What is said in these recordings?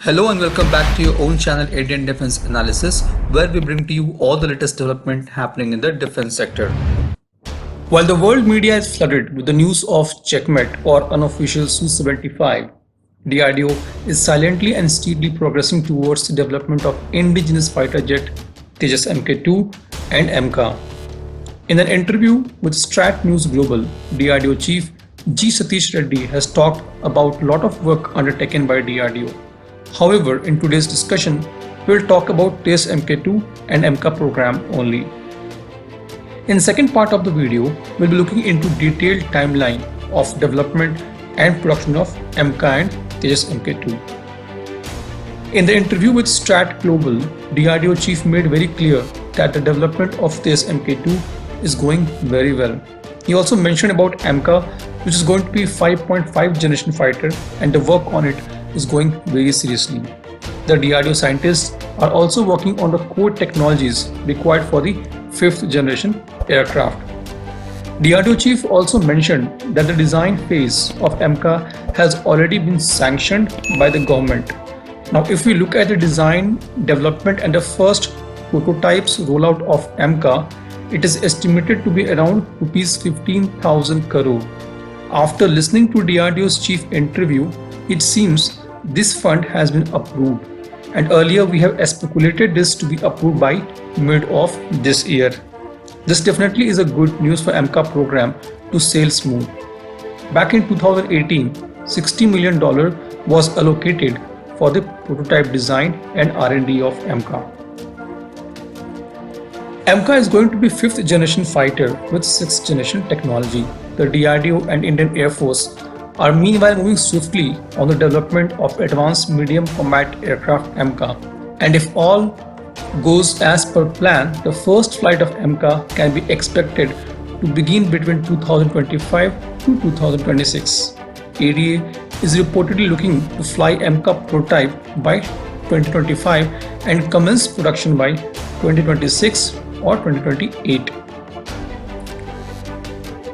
Hello and welcome back to your own channel Indian Defense Analysis, where we bring to you all the latest development happening in the defense sector. While the world media is flooded with the news of Checkmate or unofficial Su-75, DRDO is silently and steadily progressing towards the development of indigenous fighter jet Tejas Mk2 and MK. In an interview with Strat News Global, DRDO Chief G. Satish Reddy has talked about a lot of work undertaken by DRDO. However, in today's discussion, we'll talk about Tejas Mk2 and MK program only. In the second part of the video, we'll be looking into detailed timeline of development and production of MK and Tejas Mk2. In the interview with Strat Global, DRDO chief made very clear that the development of Tejas Mk2 is going very well. He also mentioned about MK, which is going to be 5.5 generation fighter, and the work on it is going very seriously. The DRDO scientists are also working on the core technologies required for the 5th generation aircraft. DRDO chief also mentioned that the design phase of MK has already been sanctioned by the government. Now, if we look at the design, development and the first prototypes rollout of MK, it is estimated to be around rupees 15,000 crore. After listening to DRDO's chief interview, it seems this fund has been approved, and earlier we have speculated this to be approved by mid of this year. This definitely is a good news for MK program to sail smooth. Back in 2018, $60 million was allocated for the prototype design and R&D of MK. MK is going to be 5th generation fighter with 6th generation technology. The DRDO and Indian Air Force are meanwhile moving swiftly on the development of advanced medium combat aircraft MK. And if all goes as per plan, the first flight of MK can be expected to begin between 2025 to 2026. ADA is reportedly looking to fly MK prototype by 2025 and commence production by 2026 or 2028.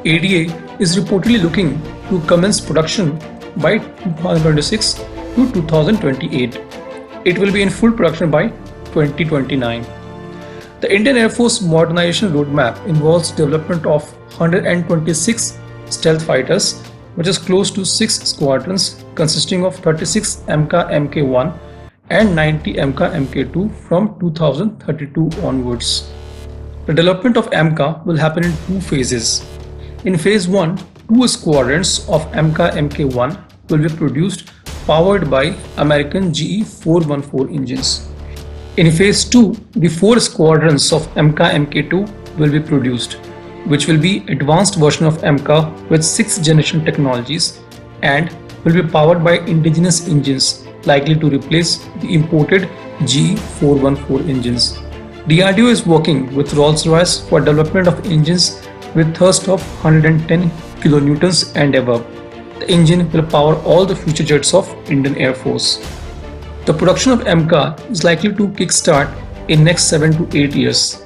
ADA is reportedly looking to commence production by 2026 to 2028. It will be in full production by 2029. The Indian Air Force modernization roadmap involves development of 126 stealth fighters, which is close to 6 squadrons consisting of 36 MK Mk1 and 90 MK Mk2 from 2032 onwards. The development of MK will happen in 2 phases. In phase 1, 2 squadrons of MK Mk1 will be produced, powered by American GE 414 engines. In phase 2, the 4 squadrons of MK Mk2 will be produced, which will be advanced version of MK with 6th generation technologies and will be powered by indigenous engines likely to replace the imported GE 414 engines. DRDO is working with Rolls-Royce for development of engines with thrust of 110 kilonewtons and above. The engine will power all the future jets of Indian Air Force. The production of MK is likely to kickstart in next 7 to 8 years.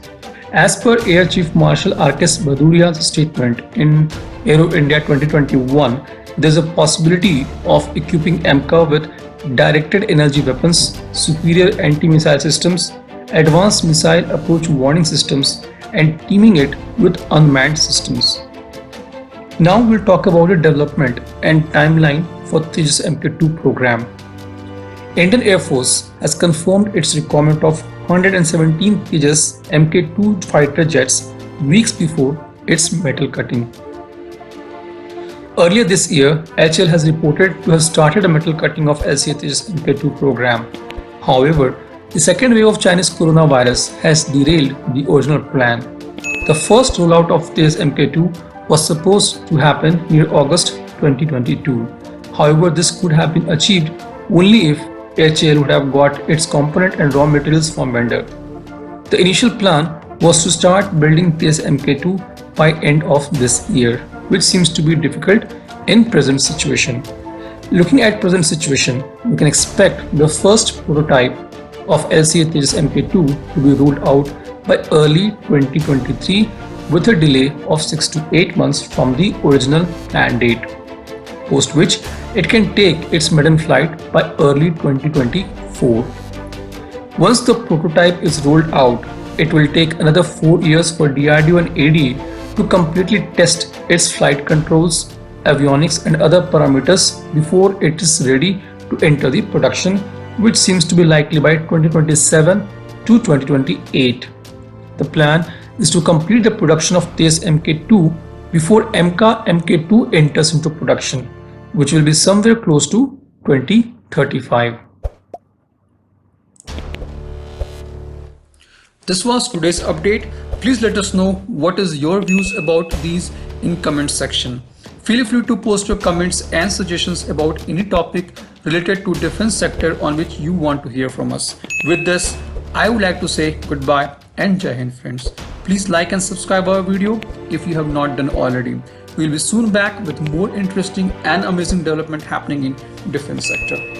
As per Air Chief Marshal R.K.S. Bhaduria's statement in Aero India 2021, there is a possibility of equipping MK with directed energy weapons, superior anti-missile systems, advanced missile approach warning systems, and teaming it with unmanned systems. Now we'll talk about the development and timeline for Tejas Mk2 program. Indian Air Force has confirmed its requirement of 117 Tejas Mk2 fighter jets weeks before its metal cutting. Earlier this year, HAL has reported to have started a metal cutting of LCA Tejas Mk2 program. However, the second wave of Chinese coronavirus has derailed the original plan. The first rollout of Tejas Mk2 was supposed to happen near August 2022. However, this could have been achieved only if HAL would have got its component and raw materials from vendor. The initial plan was to start building Tejas Mk2 by end of this year, which seems to be difficult in present situation. Looking at present situation, we can expect the first prototype of LCA Tejas Mk2 to be rolled out by early 2023 with a delay of 6 to 8 months from the original planned date, post which it can take its maiden flight by early 2024. Once the prototype is rolled out, it will take another 4 years for DRDO and ADA to completely test its flight controls, avionics and other parameters before it is ready to enter the production, which seems to be likely by 2027 to 2028. The plan is to complete the production of TEZ Mk2 before AMCA Mk2 enters into production, which will be somewhere close to 2035. This was today's update. Please let us know what is your views about these in comment section. Feel free to post your comments and suggestions about any topic related to defense sector on which you want to hear from us. With this, I would like to say goodbye and Jai Hind friends. Please like and subscribe our video if you have not done already. We will be soon back with more interesting and amazing development happening in defense sector.